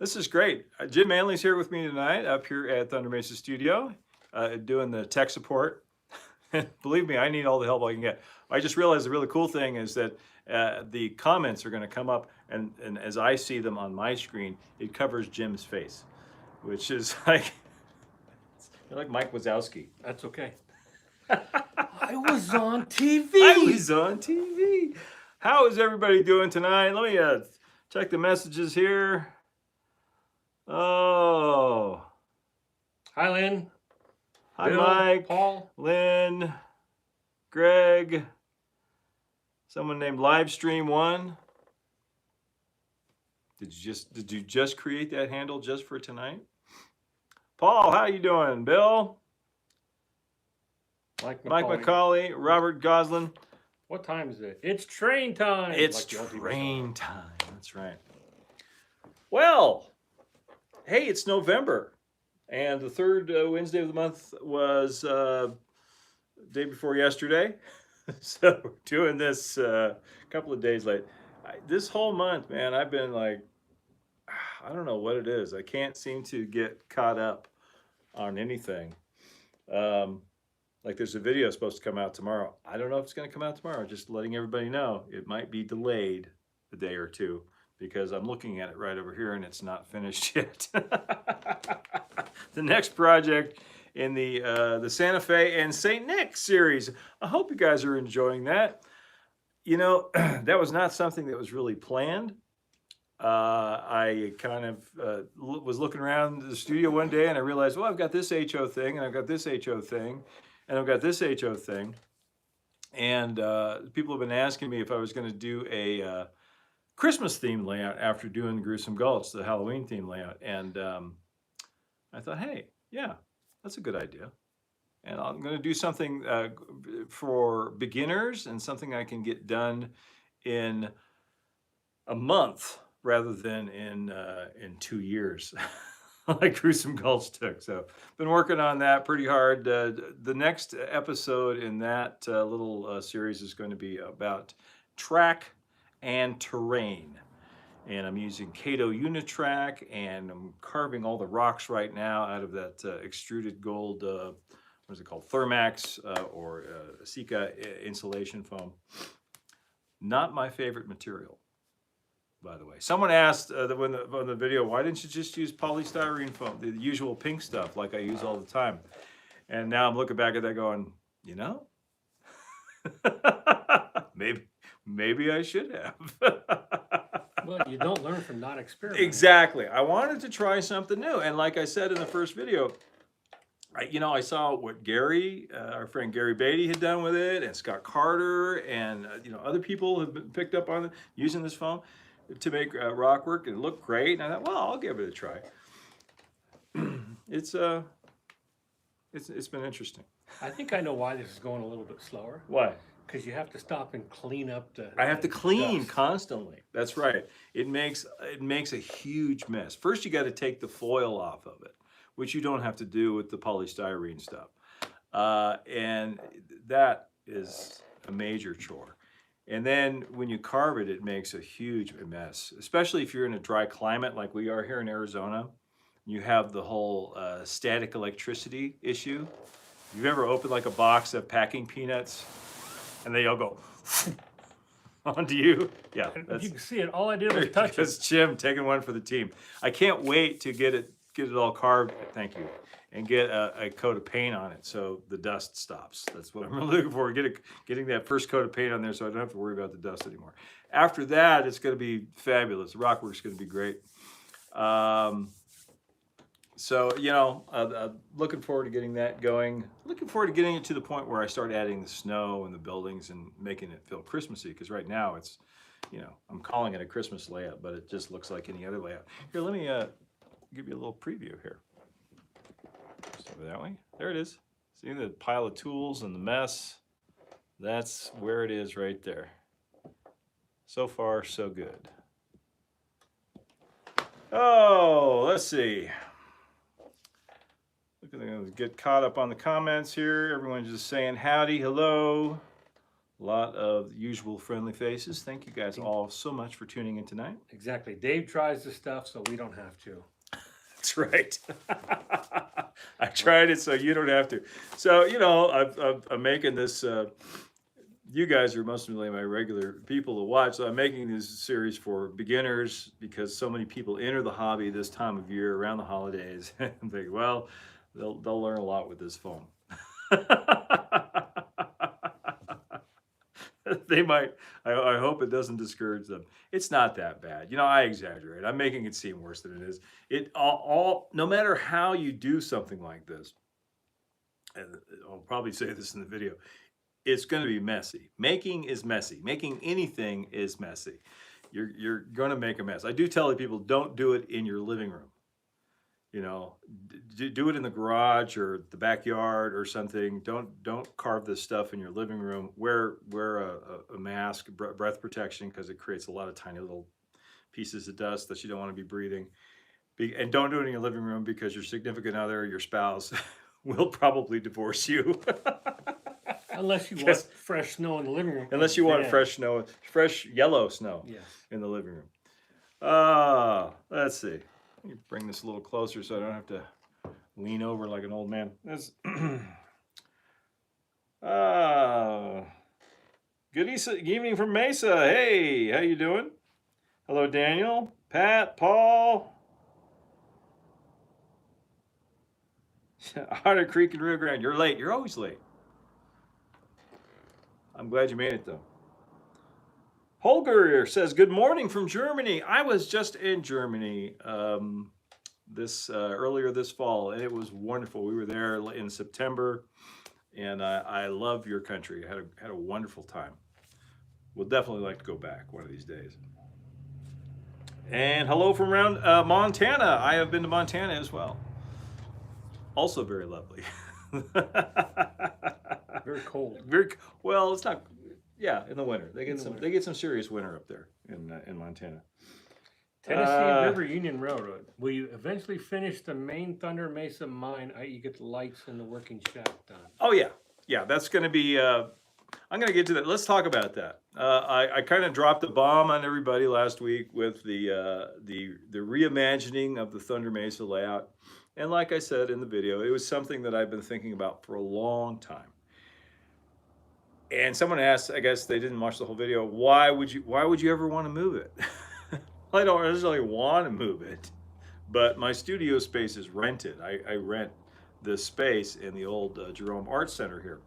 This is great. Jim Manley's here with me tonight up here at Thunder Mesa Studio, doing the tech support. Believe me, I need all the help I can get. I just realized the really cool thing is that the comments are going to come up, and as I see them on my screen, it covers Jim's face, which is like, you're like Mike Wazowski. That's okay. I was on TV. I was on TV. How is everybody doing tonight? Let me check the messages here. Oh. Hi, Lynn. Hi, Bill, Mike. Paul. Lynn. Greg. Someone named Livestream1. Did you just create that handle just for tonight? Paul, how you doing? Bill? Mike McCauley, Robert Goslin. What time is it? It's train time. It's train time. That's right. Well, hey, it's November, and the third Wednesday of the month was day before yesterday. So we're doing this a couple of days late. This whole month, man, I've been like, I don't know what it is. I can't seem to get caught up on anything. Like there's a video supposed to come out tomorrow. I don't know if it's going to come out tomorrow. Just letting everybody know it might be delayed a day or two because I'm looking at it right over here and it's not finished yet. The next project in the Santa Fe and St. Nick series. I hope you guys are enjoying that. You know, that was not something that was really planned. I kind of was looking around the studio one day and I realized, well, I've got this HO thing and I've got this HO thing and I've got this HO thing. And people have been asking me if I was going to do a Christmas theme layout after doing Gruesome Gulch, the Halloween theme layout. And I thought, hey, yeah, that's a good idea. And I'm going to do something for beginners and something I can get done in a month rather than in 2 years, like Gruesome Gulch took. So been working on that pretty hard. The next episode in that little series is going to be about track and terrain. And I'm using Kato Unitrack, and I'm carving all the rocks right now out of that extruded gold, what is it called, Thermax or Sika insulation foam. Not my favorite material, by the way. Someone asked on the video, why didn't you just use polystyrene foam, the usual pink stuff like I use all the time? And now I'm looking back at that going, you know, maybe I should have. Well, you don't learn from not experimenting. Exactly. I wanted to try something new. And like I said in the first video, I saw what Gary, our friend Gary Beatty had done with it, and Scott Carter, and other people have been picked up on it, using this foam to make rock work, and it looked great. And I thought, well, I'll give it a try. It's been interesting. I think I know why this is going a little bit slower. Why? Because you have to stop and clean up the I have to clean dust. constantly. That's right. It makes a huge mess. First, you got to take the foil off of it, which you don't have to do with the polystyrene stuff. And that is a major chore. And then when you carve it, it makes a huge mess, especially if you're in a dry climate like we are here in Arizona. You have the whole static electricity issue. You've ever opened like a box of packing peanuts and they all go onto you? Yeah. You can see it. All I did was touch it. That's Jim taking one for the team. I can't wait to get it all carved. Thank you. And get a coat of paint on it so the dust stops. That's what I'm really looking for. Getting that first coat of paint on there so I don't have to worry about the dust anymore. After that, it's going to be fabulous. The rock work's going to be great. So, looking forward to getting that going. Looking forward to getting it to the point where I start adding the snow and the buildings and making it feel Christmassy. Because right now it's, I'm calling it a Christmas layout, but it just looks like any other layout. Here, let me give you a little preview here. Just over that way. There it is. See the pile of tools and the mess? That's where it is right there. So far, so good. Oh, let's see. Get caught up on the comments here. Everyone's just saying howdy, hello. A lot of usual friendly faces. Thank you guys all so much for tuning in tonight. Exactly. Dave tries the stuff, so we don't have to. That's right. I tried it so you don't have to. So, you know, I'm making this. You guys are mostly my regular people to watch. So I'm making this series for beginners because so many people enter the hobby this time of year around the holidays. And think, well, they'll learn a lot with this phone. They might. I hope it doesn't discourage them. It's not that bad. You know, I exaggerate. I'm making it seem worse than it is. No matter how you do something like this, and I'll probably say this in the video, it's going to be messy. Making is messy. Making anything is messy. You're going to make a mess. I do tell people, don't do it in your living room. You know, do it in the garage or the backyard or something. Don't carve this stuff in your living room. Wear a mask, breath protection, because it creates a lot of tiny little pieces of dust that you don't want to be breathing. And don't do it in your living room because your significant other, your spouse, will probably divorce you. Unless you want fresh snow in the living room. Unless you want fresh snow, fresh yellow snow in the living room. Let's see. Let me bring this a little closer so I don't have to lean over like an old man. Good evening from Mesa. Hey, how you doing? Hello, Daniel, Pat, Paul. Otter Creek and Rio Grande. You're late. You're always late. I'm glad you made it, though. Holger says, good morning from Germany. I was just in Germany earlier this fall, and it was wonderful. We were there in September, and I love your country. I had a wonderful time. We'll definitely like to go back one of these days. And hello from around Montana. I have been to Montana as well. Also very lovely. Very cold. Well, it's not. Yeah, in the winter they get some serious winter up there in Montana. Tennessee River Union Railroad. Will you eventually finish the main Thunder Mesa mine, i.e., get the lights and the working shaft done? Oh yeah. That's going to be. I'm going to get to that. Let's talk about that. I kind of dropped a bomb on everybody last week with the reimagining of the Thunder Mesa layout, and like I said in the video, it was something that I've been thinking about for a long time. And someone asked, I guess they didn't watch the whole video, why would you ever want to move it? Well, I don't necessarily want to move it, but my studio space is rented. I rent this space in the old Jerome Art Center here.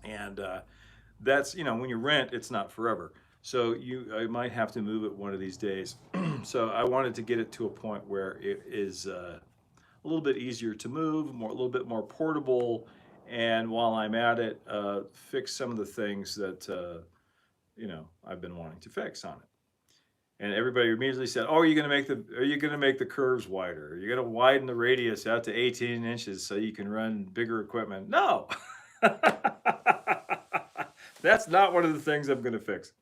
And that's, when you rent, it's not forever. So I might have to move it one of these days. So I wanted to get it to a point where it is a little bit easier to move, a little bit more portable, and while I'm at it, fix some of the things that I've been wanting to fix on it. And everybody immediately said, "Oh, are you going to make the curves wider? Are you going to widen the radius out to 18 inches so you can run bigger equipment?" No, that's not one of the things I'm going to fix.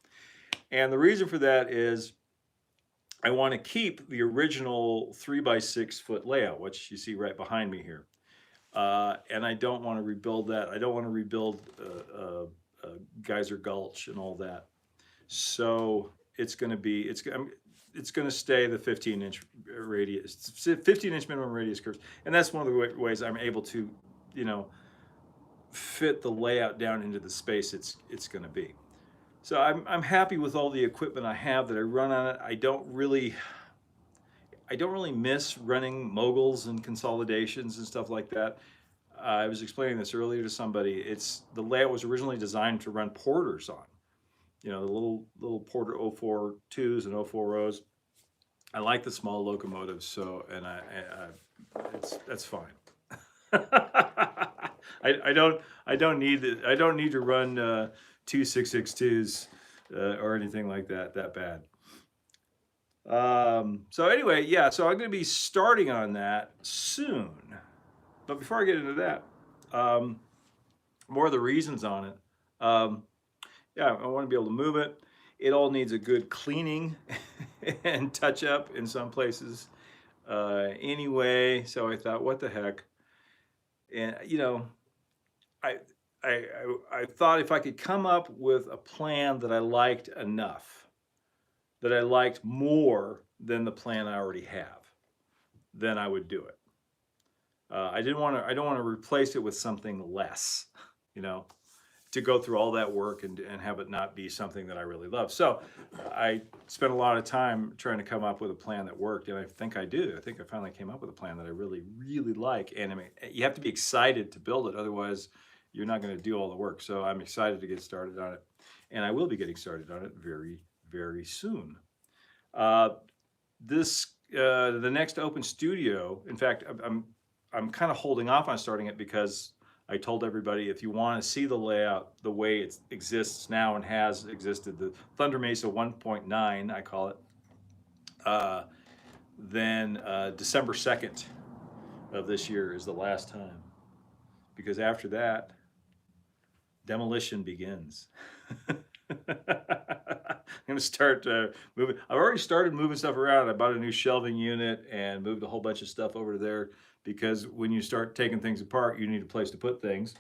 And the reason for that is I want to keep the original 3x6 foot layout, which you see right behind me here. And I don't want to rebuild that. I don't want to rebuild Geyser Gulch and all that. So it's going to stay the 15-inch radius, 15-inch minimum radius curves, and that's one of the ways I'm able to, fit the layout down into the space it's going to be. So I'm happy with all the equipment I have that I run on it. I don't really miss running moguls and consolidations and stuff like that. I was explaining this earlier to somebody. The layout was originally designed to run porters on. The little Porter 042s and 040s. I like the small locomotives, and that's fine. I don't need to run 2 662s or anything like that bad. So anyway, yeah. So I'm going to be starting on that soon. But before I get into that, more of the reasons on it. Yeah, I want to be able to move it. It all needs a good cleaning and touch up in some places. Anyway, so I thought, what the heck? And I I thought if I could come up with a plan that I liked enough, that I liked more than the plan I already have, then I would do it. I don't want to replace it with something less, you know, to go through all that work and have it not be something that I really love. So I spent a lot of time trying to come up with a plan that worked, and I think I do. I think I finally came up with a plan that I really, really like. And I mean, you have to be excited to build it, otherwise you're not going to do all the work. So I'm excited to get started on it, and I will be getting started on it very, very soon. Uh, the next open studio, in fact, I'm kind of holding off on starting it because I told everybody, if you want to see the layout the way it exists now and has existed, the Thunder Mesa 1.9, I call it, then December 2nd of this year is the last time. Because after that, demolition begins. I'm going to start moving. I've already started moving stuff around. I bought a new shelving unit and moved a whole bunch of stuff over there, because when you start taking things apart, you need a place to put things.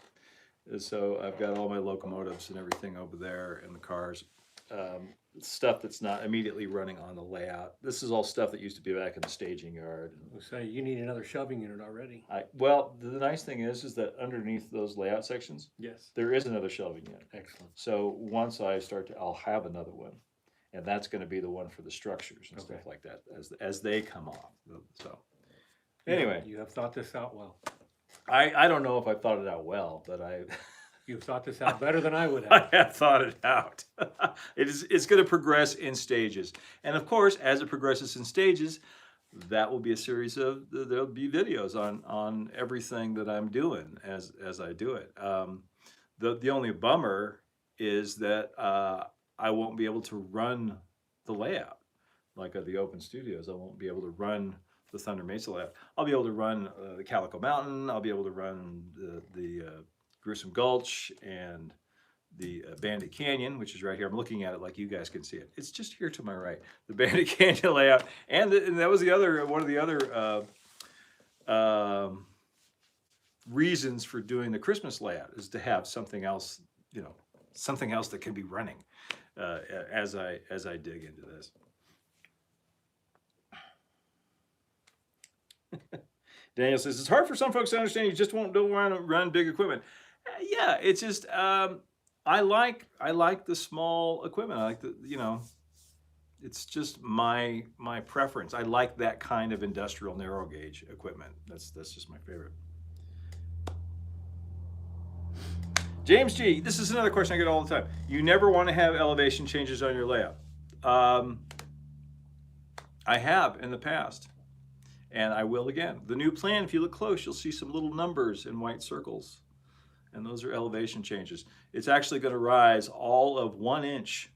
So I've got all my locomotives and everything over there, and the cars. Stuff that's not immediately running on the layout. This is all stuff that used to be back in the staging yard. So you need another shelving unit already. Well, the nice thing is that underneath those layout sections, Yes. there is another shelving unit. Excellent. So once I start to, I'll have another one, and that's going to be the one for the structures and stuff like that as they come off. So anyway, you have thought this out well. I don't know if I thought it out well, but You've thought this out better than I would have. I have thought it out. It's going to progress in stages, and of course, as it progresses in stages, that will be a series of, there'll be videos on everything that I'm doing as I do it. The only bummer is that I won't be able to run the layout like at the open studios. I won't be able to run the Thunder Mesa layout. I'll be able to run the Calico Mountain. I'll be able to run the Gruesome Gulch and the Bandit Canyon, which is right here. I'm looking at it like you guys can see it. It's just here to my right. The Bandit Canyon layout, and that was one of the other reasons for doing the Christmas layout, is to have something else, something else that can be running as I dig into this. Daniel says it's hard for some folks to understand. You just don't want to run big equipment. Yeah, it's just I like the small equipment. I like it's just my preference. I like that kind of industrial narrow gauge equipment. That's just my favorite. James G, this is another question I get all the time. You never want to have elevation changes on your layout. I have in the past, and I will again. The new plan, if you look close, you'll see some little numbers in white circles, and those are elevation changes. It's actually going to rise all of 1 inch,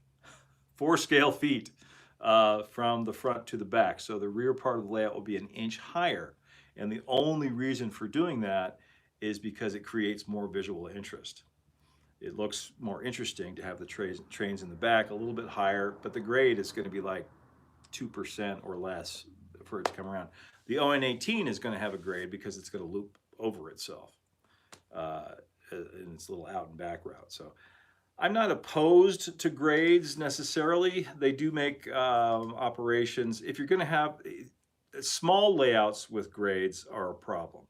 4 scale feet, from the front to the back. So the rear part of the layout will be 1 inch higher, and the only reason for doing that is because it creates more visual interest. It looks more interesting to have the trains in the back a little bit higher, but the grade is going to be like 2% or less for it to come around. The ON18 is going to have a grade because it's going to loop over itself in its little out and back route. So I'm not opposed to grades necessarily. They do make operations, if you're going to have small layouts with grades, are a problem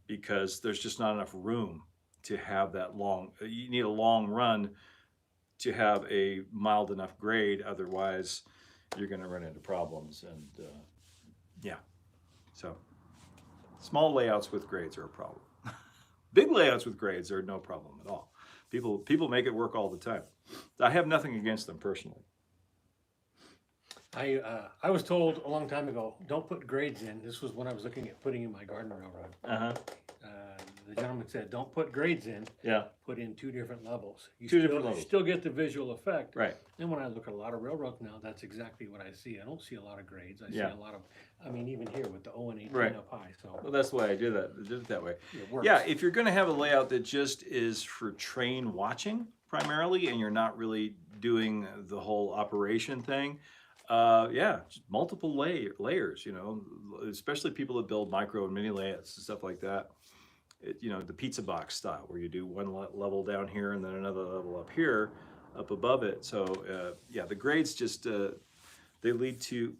because there's just not enough room to have that long. You need a long run to have a mild enough grade, otherwise you're going to run into problems. And yeah, so small layouts with grades are a problem. Big layouts with grades are no problem at all. People make it work all the time. I have nothing against them personally. I was told a long time ago, don't put grades in. This was when I was looking at putting in my garden railroad. The gentleman said, don't put grades in. Yeah. Put in 2 different levels. You Different still get the visual effect. Right. And when I look at a lot of railroads now, that's exactly what I see. I don't see a lot of grades. I see a lot of, even here with the ON18 up high. So well, that's why I did it that way. It works. Yeah, if you're going to have a layout that just is for train watching primarily, and you're not really doing the whole operation thing, just multiple layers, especially people that build micro and mini layouts and stuff like that. the pizza box style, where you do one level down here and then another level up here, up above it. So yeah, the grades just they lead to,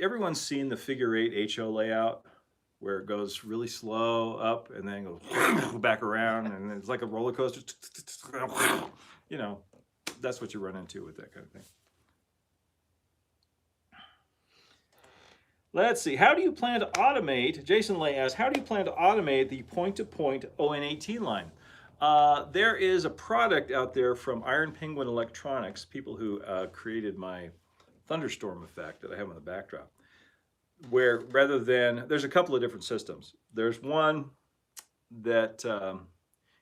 everyone's seen the figure eight HO layout where it goes really slow up and then goes back around, and it's like a roller coaster. That's what you run into with that kind of thing. Let's see. How do you plan to automate? Jason Lay asks, how do you plan to automate the point-to-point ON18 line? There is a product out there from Iron Penguin Electronics, people who created my thunderstorm effect that I have on the backdrop, where rather than, there's a couple of different systems. There's one that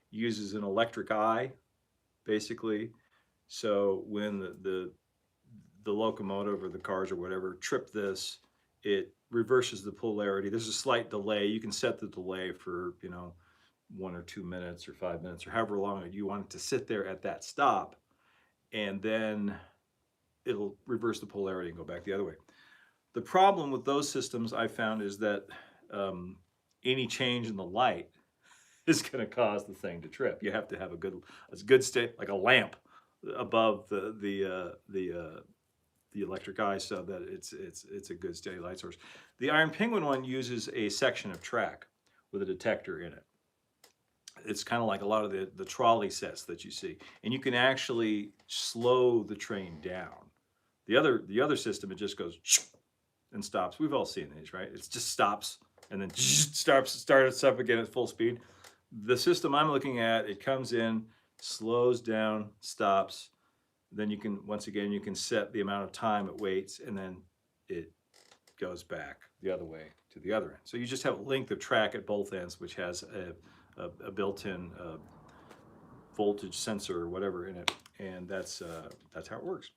uses an electric eye, basically. So when the locomotive or the cars or whatever trip this, it reverses the polarity. There's a slight delay. You can set the delay for 1 or 2 minutes or 5 minutes or however long you want it to sit there at that stop, and then it'll reverse the polarity and go back the other way. The problem with those systems I found is that any change in the light is going to cause the thing to trip. You have to have a good state, like a lamp above the electric eye, so that it's a good steady light source. The Iron Penguin one uses a section of track with a detector in it. It's kind of like a lot of the trolley sets that you see, and you can actually slow the train down. The other system, it just goes and stops. We've all seen these, right? It just stops and then starts up again at full speed. The system I'm looking at, it comes in, slows down, stops. Then you can, once again, you can set the amount of time it waits, and then it goes back the other way to the other end. So you just have a length of track at both ends, which has a built-in voltage sensor or whatever in it, and that's how it works.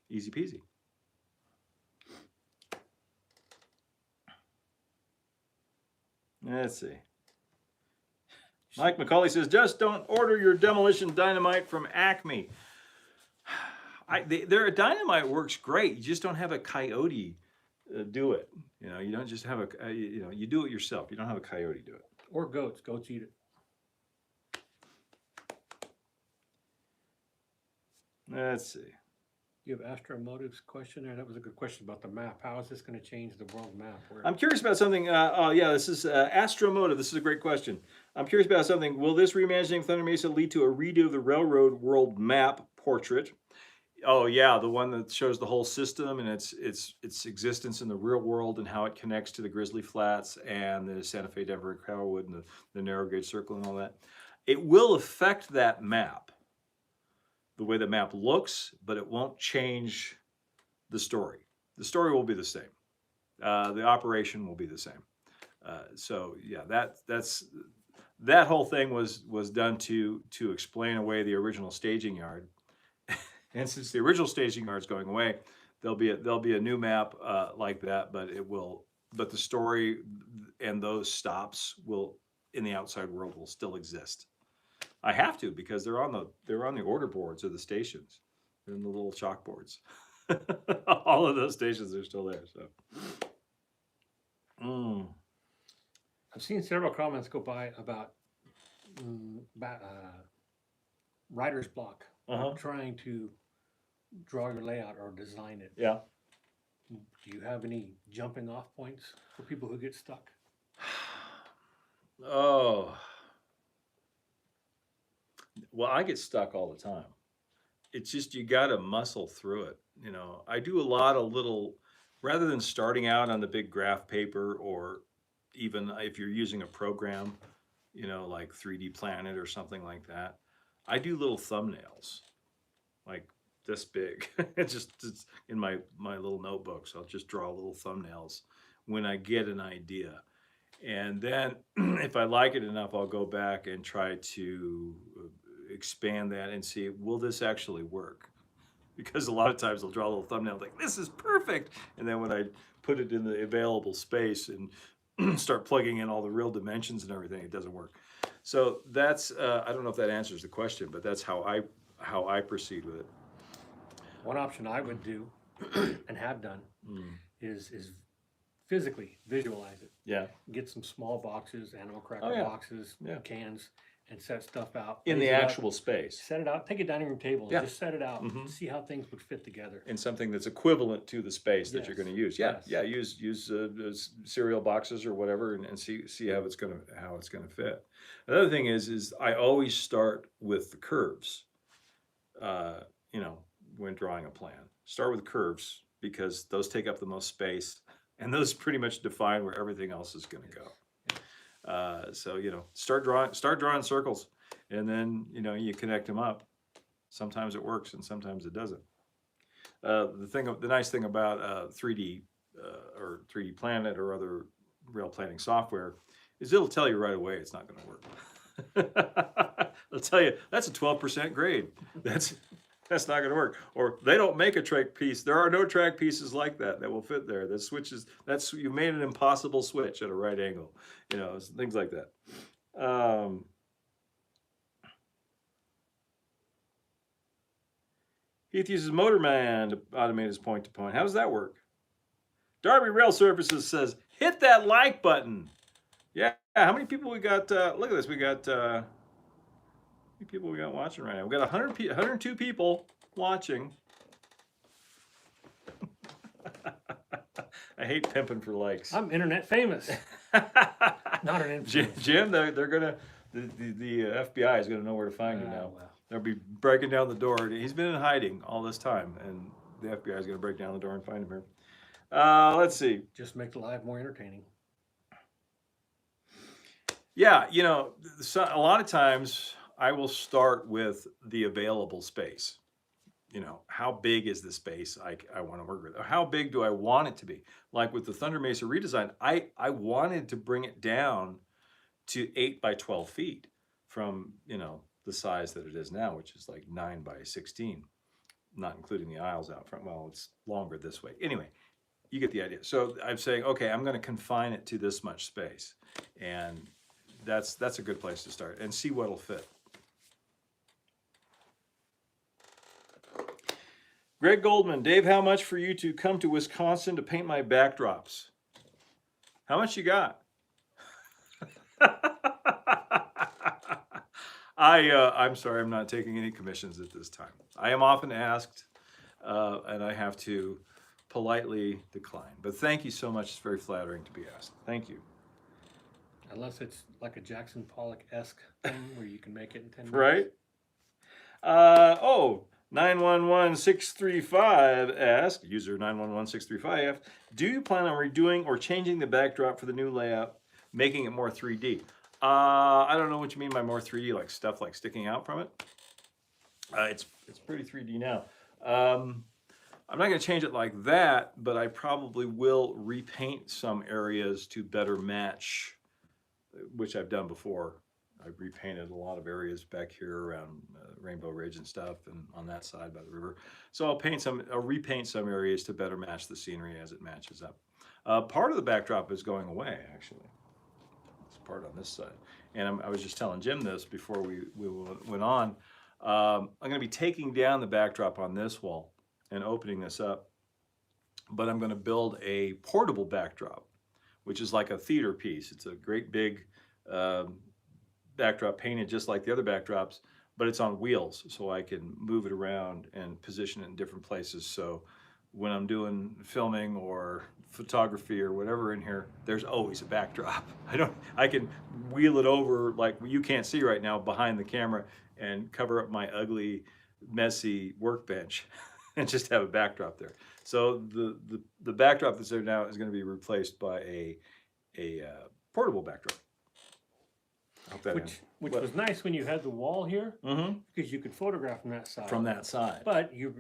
Easy peasy. Let's see. Mike McCauley says, just don't order your demolition dynamite from Acme. Their dynamite works great. You just don't have a coyote do it. You don't just have you do it yourself. You don't have a coyote do it. Or goats. Goats eat it. Let's see. You have Astromotive's question there. That was a good question about the map. How is this going to change the world map? I'm curious about something. Yeah, this is Astromotive. This is a great question. I'm curious about something. Will this reimagining of Thunder Mesa lead to a redo of the railroad world map portrait? Oh yeah, the one that shows the whole system and its existence in the real world and how it connects to the Grizzly Flats and the Santa Fe, Denver, Calwood, and the narrow gauge circle and all that. It will affect that map, the way the map looks, but it won't change the story. The story will be the same. The operation will be the same. So yeah, that whole thing was done to explain away the original staging yard. And since the original staging yard is going away, there'll be a new map like that, but the story and those stops in the outside world will still exist. I have to, because they're on the order boards of the stations. They're in the little chalkboards. All of those stations are still there. So, I've seen several comments go by about writer's block, trying to draw your layout or design it. Yeah. Do you have any jumping off points for people who get stuck? Oh. Well, I get stuck all the time. It's just, you got to muscle through it. I do a lot of little, rather than starting out on the big graph paper, or even if you're using a program, like 3D Planet or something like that, I do little thumbnails, like this big. It's in my little notebooks. I'll just draw little thumbnails when I get an idea. And then if I like it enough, I'll go back and try to expand that and see, will this actually work? Because a lot of times I'll draw a little thumbnail like, this is perfect. And then when I put it in the available space and start plugging in all the real dimensions and everything, it doesn't work. So that's, I don't know if that answers the question, but that's how I proceed with it. One option I would do and have done is physically visualize it. Yeah. Get some small boxes, animal cracker Oh, yeah. boxes, Yeah. cans, and set stuff out. In lays the it up, actual space. set it out. Take a dining room table and Yeah. just set it out. Mhm. See how things would fit together. In something that's equivalent to the space that you're Yes. going to use. Yeah, Yes. yeah. Use cereal boxes or whatever, and see how it's gonna fit. Another thing is I always start with the curves. You know, when drawing a plan, start with curves because those take up the most space, and those pretty much define where everything else is going to go. So you know, start drawing circles, and then you know you connect them up. Sometimes it works, and sometimes it doesn't. The nice thing about 3D or 3D Planet or other rail planning software is it'll tell you right away it's not going to work. It'll tell you that's a 12% grade. That's not going to work. Or they don't make a track piece. There are no track pieces like that will fit there. The switches, you made an impossible switch at a right angle. You know, things like that. Heath uses Motorman to automate his point-to-point. How does that work? Darby Rail Services says, hit that like button. Yeah, how many people we got? Look at this. We got, how many people we got watching right now? We got 102 people watching. I hate pimping for likes. I'm internet famous. Not an influencer. Jim, they're gonna, the FBI is gonna know where to find you now. Well. They'll be breaking down the door. He's been in hiding all this time, and the FBI is gonna break down the door and find him here. Let's see. Just make the live more entertaining. Yeah, you know, a lot of times I will start with the available space. You know, how big is the space I want to work with? Or how big do I want it to be? Like with the Thunder Mesa redesign, I wanted to bring it down to 8 by 12 feet from, you know, the size that it is now, which is like 9 by 16, not including the aisles out front. Well, it's longer this way. Anyway, you get the idea. So I'm saying, okay, I'm going to confine it to this much space. And that's a good place to start and see what'll fit. Greg Goldman, Dave, how much for you to come to Wisconsin to paint my backdrops? How much you got? I'm sorry, I'm not taking any commissions at this time. I am often asked, and I have to politely decline. But thank you so much. It's very flattering to be asked. Thank you. Unless it's like a Jackson Pollock-esque thing where you can make it in 10 minutes. Right? 911635 asked, user 911635, do you plan on redoing or changing the backdrop for the new layout, making it more 3D? I don't know what you mean by more 3D, like stuff like sticking out from it. It's pretty 3D now. I'm not going to change it like that, but I probably will repaint some areas to better match, which I've done before. I've repainted a lot of areas back here around Rainbow Ridge and stuff, and on that side by the river. So I'll repaint some areas to better match the scenery as it matches up. Part of the backdrop is going away, actually. It's part on this side. And I was just telling Jim this before we went on. I'm going to be taking down the backdrop on this wall and opening this up. But I'm going to build a portable backdrop, which is like a theater piece. It's a great big backdrop painted just like the other backdrops, but it's on wheels, so I can move it around and position it in different places. So when I'm doing filming or photography or whatever in here, there's always a backdrop. I can wheel it over like you can't see right now behind the camera and cover up my ugly, messy workbench and just have a backdrop there. So the backdrop that's there now is going to be replaced by a portable backdrop. Which was nice when you had the wall here, because you could photograph from that side. From that side. But you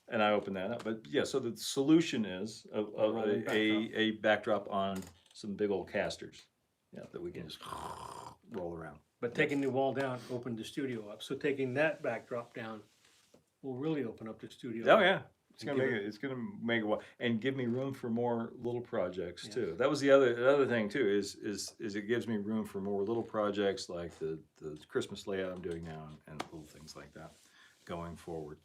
and I opened that up. But yeah, so the solution is a backdrop on some big old casters, yeah, that we can just roll around. But taking the wall down opened the studio up. So taking that backdrop down will really open up the studio. Oh yeah. It's gonna make it well, and give me room for more little projects too. That was the other thing too. Is it gives me room for more little projects like the Christmas layout I'm doing now and little things like that going forward.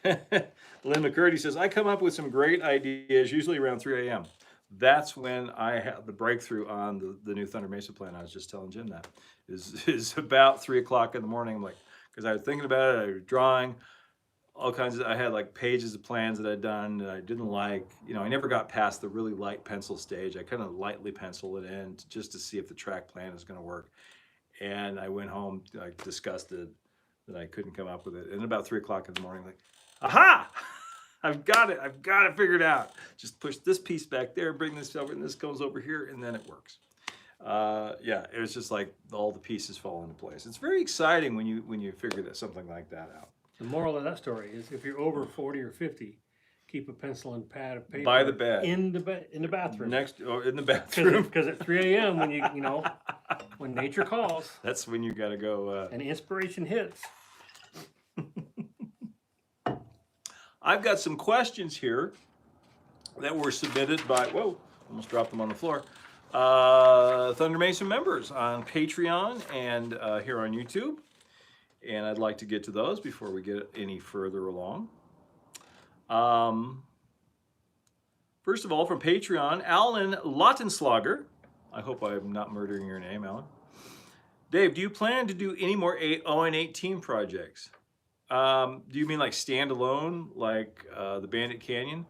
Lynn McCurdy says, I come up with some great ideas, usually around 3 a.m. That's when I have the breakthrough on the new Thunder Mesa plan. I was just telling Jim that is about 3 o'clock in the morning. I'm like, because I was thinking about it, I was drawing all kinds of, I had like pages of plans that I'd done that I didn't like. You know, I never got past the really light pencil stage. I kind of lightly pencil it in just to see if the track plan is going to work. And I went home, I disgusted that I couldn't come up with it. And about 3 o'clock in the morning, like, aha! I've got it figured out. Just push this piece back there, bring this over, and this goes over here, and then it works. Yeah, it was just like all the pieces fall into place. It's very exciting when you figure something like that out. The moral of that story is if you're over 40 or 50, keep a pencil and pad of paper by the bed in the bathroom. Next, or in the bathroom. Because at 3 a.m. when you know when nature calls, that's when you got to go. And inspiration hits. I've got some questions here that were submitted by, whoa, almost dropped them on the floor, Thunder Mesa members on Patreon and here on YouTube. And I'd like to get to those before we get any further along. First of all, from Patreon, Alan Lautenslager. I hope I'm not murdering your name, Alan. Dave, do you plan to do any more ON18 projects? Do you mean like standalone, like the Bandit Canyon?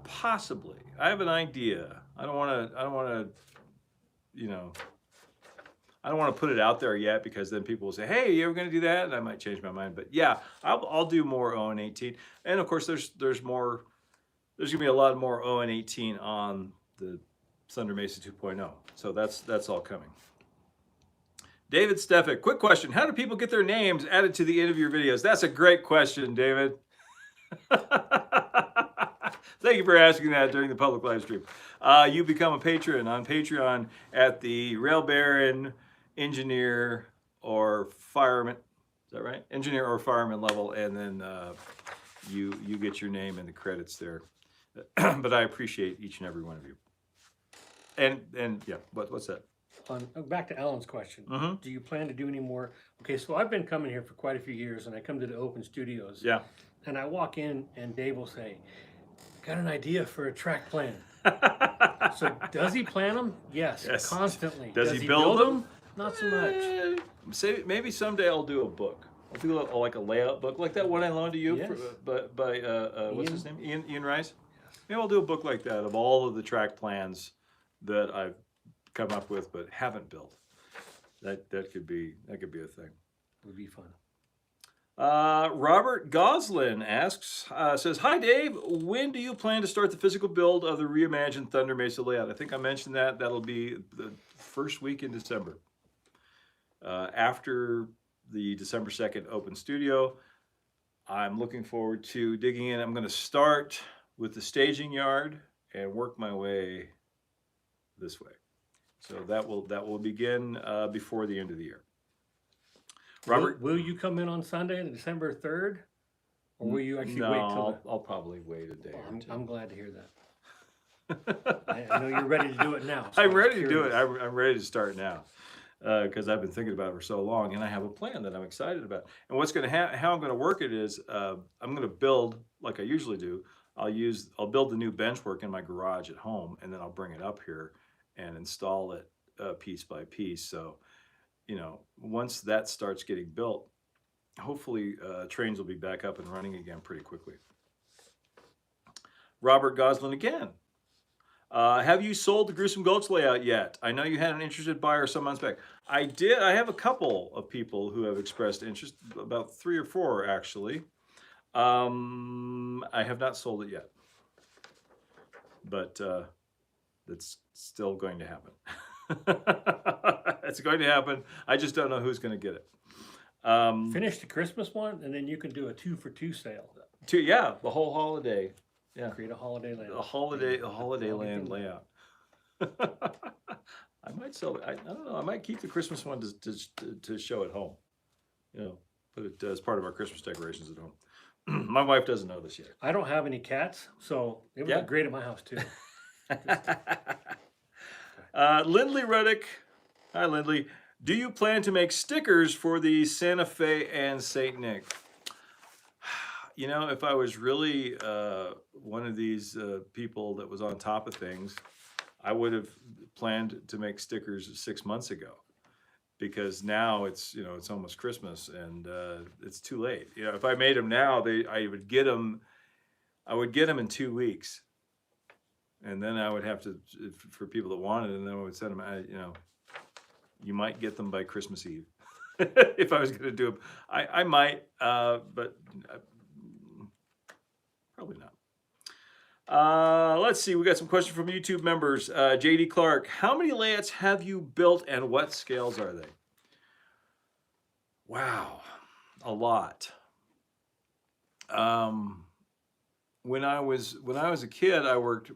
Possibly. I have an idea. I don't want to, you know, I don't want to put it out there yet because then people will say, "Hey, you ever going to do that?" And I might change my mind. But yeah, I'll do more ON18, and of course, there's more. There's gonna be a lot more ON18 on the Thunder Mesa 2.0. So that's all coming. David Stefik, quick question: how do people get their names added to the end of your videos? That's a great question, David. Thank you for asking that during the public live stream. You become a patron on Patreon at the Rail Baron, Engineer, or Fireman. Is that right? Engineer or Fireman level, and then you get your name in the credits there. But I appreciate each and every one of you. And yeah, what's that? Back to Alan's question. Mm-hmm. Do you plan to do any more? Okay, so I've been coming here for quite a few years, and I come to the open studios. Yeah. And I walk in, and Dave will say, "Got an idea for a track plan." So does he plan them? Yes, constantly. Does he build them? Not so much. Maybe someday I'll do a book. I'll do like a layout book, like that one I loaned to you Yes. by what's his name? Ian Rice. Maybe I'll do a book like that of all of the track plans that I've come up with but haven't built. That could be a thing. Would be fun. Robert Goslin asks, says, "Hi Dave, when do you plan to start the physical build of the reimagined Thunder Mesa layout?" I think I mentioned that. That'll be the first week in December. After the December 2nd open studio, I'm looking forward to digging in. I'm going to start with the staging yard and work my way this way. So that will begin before the end of the year. Robert, will you come in on Sunday, December 3rd, or will you actually wait till? I'll probably wait a day or two. I'm glad to hear that. I know you're ready to do it now. So I'm ready to do it. I'm ready to start now because I've been thinking about it for so long, and I have a plan that I'm excited about. And what's going to how I'm going to work it is I'm going to build like I usually do. I'll build the new bench work in my garage at home, and then I'll bring it up here and install it piece by piece. So, you know, once that starts getting built, hopefully trains will be back up and running again pretty quickly. Robert Goslin again. Have you sold the Gruesome Gulch layout yet? I know you had an interested buyer some months back. I did. I have a couple of people who have expressed interest, about 3 or 4 actually. I have not sold it yet, but that's still going to happen. It's going to happen. I just don't know who's going to get it. Finish the Christmas one, and then you can do a 2-for-2 sale. Yeah, the whole holiday. Yeah, create a holiday land. A holiday land layout. I might sell it. I don't know. I might keep the Christmas one to show at home. You know, put it as part of our Christmas decorations at home. My wife doesn't know this yet. I don't have any cats, so it would look great at my house too. Lindley Reddick. Hi, Lindley. Do you plan to make stickers for the Santa Fe and St. Nick? You know, if I was really one of these people that was on top of things, I would have planned to make stickers 6 months ago, because now it's, you know, it's almost Christmas and it's too late. You know, if I made them now, I would get them. I would get them in 2 weeks, and then I would have to, for people that wanted, and then I would send them. You know, you might get them by Christmas Eve. If I was going to do them, I might, but probably not. Let's see. We got some questions from YouTube members. JD Clark, how many layouts have you built, and what scales are they? Wow, a lot. When I was a kid, I worked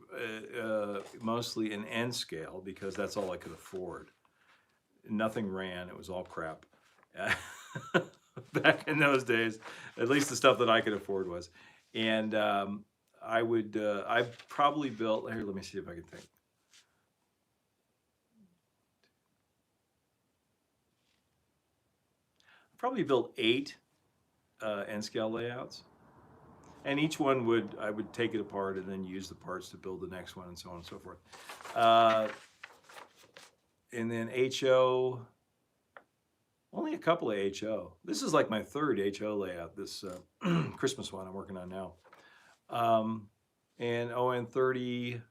mostly in N scale because that's all I could afford. Nothing ran; it was all crap. Back in those days, at least the stuff that I could afford was. And I probably built, here, let me see if I can think. Probably built 8 N-scale layouts. And each one I would take it apart and then use the parts to build the next one, and so on and so forth. And then HO, only a couple of HO. This is like my 3rd HO layout, this Christmas one I'm working on now. And ON30,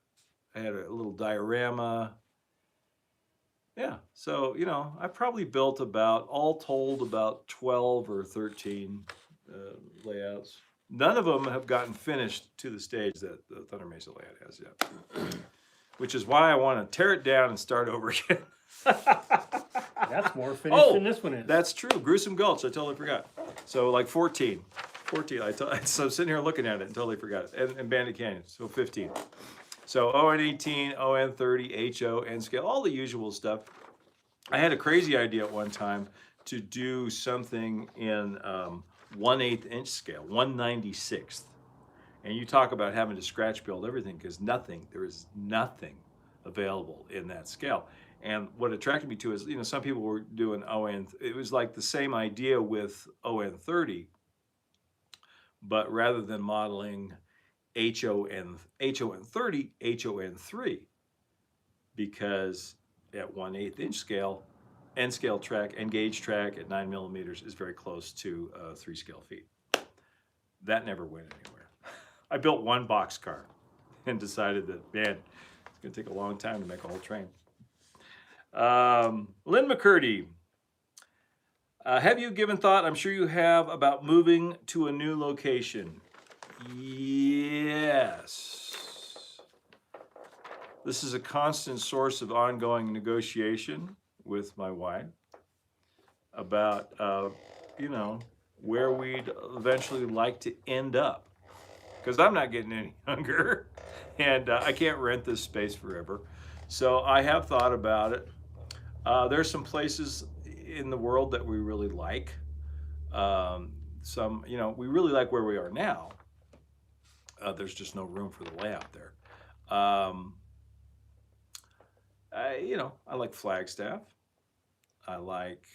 I had a little diorama. Yeah, so, you know, I probably built about, all told, about 12 or 13 layouts. None of them have gotten finished to the stage that the Thunder Mesa layout has yet. Which is why I want to tear it down and start over again. That's more finished than this one is. That's true. Gruesome Gulch, I totally forgot. So like 14. So I'm sitting here looking at it and totally forgot it. And Bandit Canyon, so 15. So ON18, ON30, HO, N-scale, all the usual stuff. I had a crazy idea at one time to do something in 1/8 inch scale, 1/96. And you talk about having to scratch build everything, because there is nothing available in that scale. And what attracted me to is, you know, some people were doing ON, it was like the same idea with ON30, but rather than modeling HON30, HON3, because at 1/8 inch scale, N-scale track and gauge track at 9 millimeters is very close to 3 scale feet. That never went anywhere. I built one boxcar and decided that, man, it's going to take a long time to make a whole train. Lynn McCurdy, have you given thought, I'm sure you have, about moving to a new location? Yes. This is a constant source of ongoing negotiation with my wife about, you know, where we'd eventually like to end up. Because I'm not getting any younger, and I can't rent this space forever. So I have thought about it. There's some places in the world that we really like. You know, we really like where we are now. There's just no room for the layout there. You know, I like Flagstaff. I like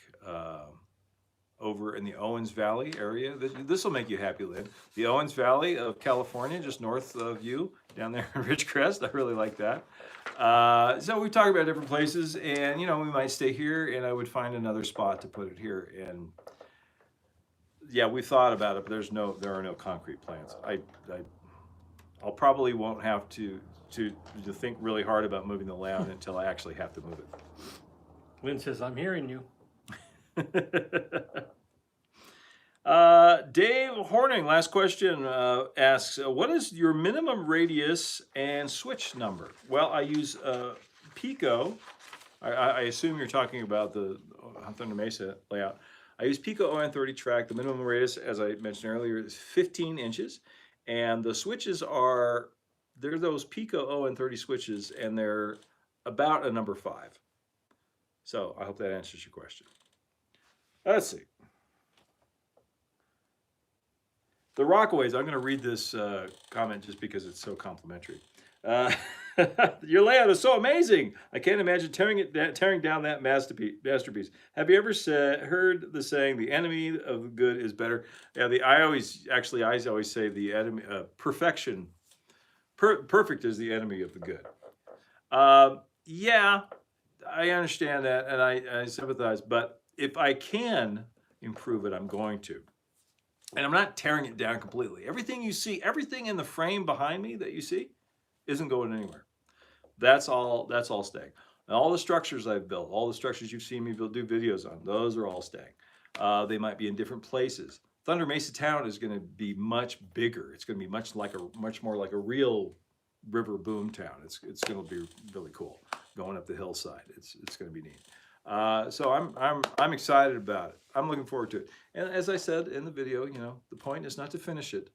over in the Owens Valley area. This will make you happy, Lynn. The Owens Valley of California, just north of you, down there in Ridgecrest. I really like that. So we talk about different places, and, you know, we might stay here, and I would find another spot to put it here. And yeah, we thought about it, but there are no concrete plans. I'll probably won't have to think really hard about moving the layout until I actually have to move it. Lynn says, I'm hearing you. Dave Horning, last question, asks, what is your minimum radius and switch number? Well, I use Pico. I assume you're talking about the Thunder Mesa layout. I use Pico ON30 track. The minimum radius, as I mentioned earlier, is 15 inches. And the switches they're those Pico ON30 switches, and they're about a number 5. So I hope that answers your question. Let's see. The Rockaways, I'm going to read this comment just because it's so complimentary. Your layout is so amazing. I can't imagine tearing down that masterpiece. Have you ever heard the saying, "The enemy of good is better"? Yeah, I always say the enemy perfection. Perfect is the enemy of the good. Yeah, I understand that, and I sympathize. But if I can improve it, I'm going to. And I'm not tearing it down completely. Everything you see, everything in the frame behind me that you see, isn't going anywhere. That's all staying. And all the structures I've built, all the structures you've seen me do videos on, those are all staying. They might be in different places. Thunder Mesa Town is going to be much bigger. It's going to be much more like a real river boom town. It's going to be really cool going up the hillside. It's going to be neat. So I'm excited about it. I'm looking forward to it. And as I said in the video, the point is not to finish it.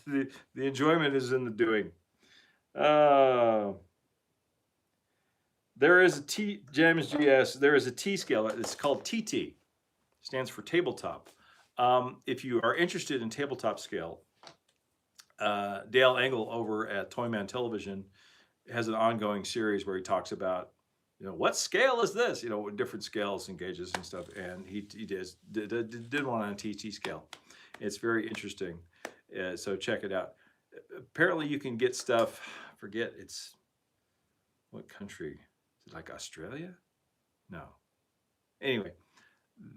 the enjoyment is in the doing. There is a James GS. There is a T scale. It's called TT. Stands for tabletop. If you are interested in tabletop scale, Dale Engel over at Toyman Television has an ongoing series where he talks about, what scale is this? Different scales and gauges and stuff. And he did one on a TT scale. It's very interesting. So check it out. Apparently you can get stuff, forget it's, what country? Is it like Australia? No. Anyway,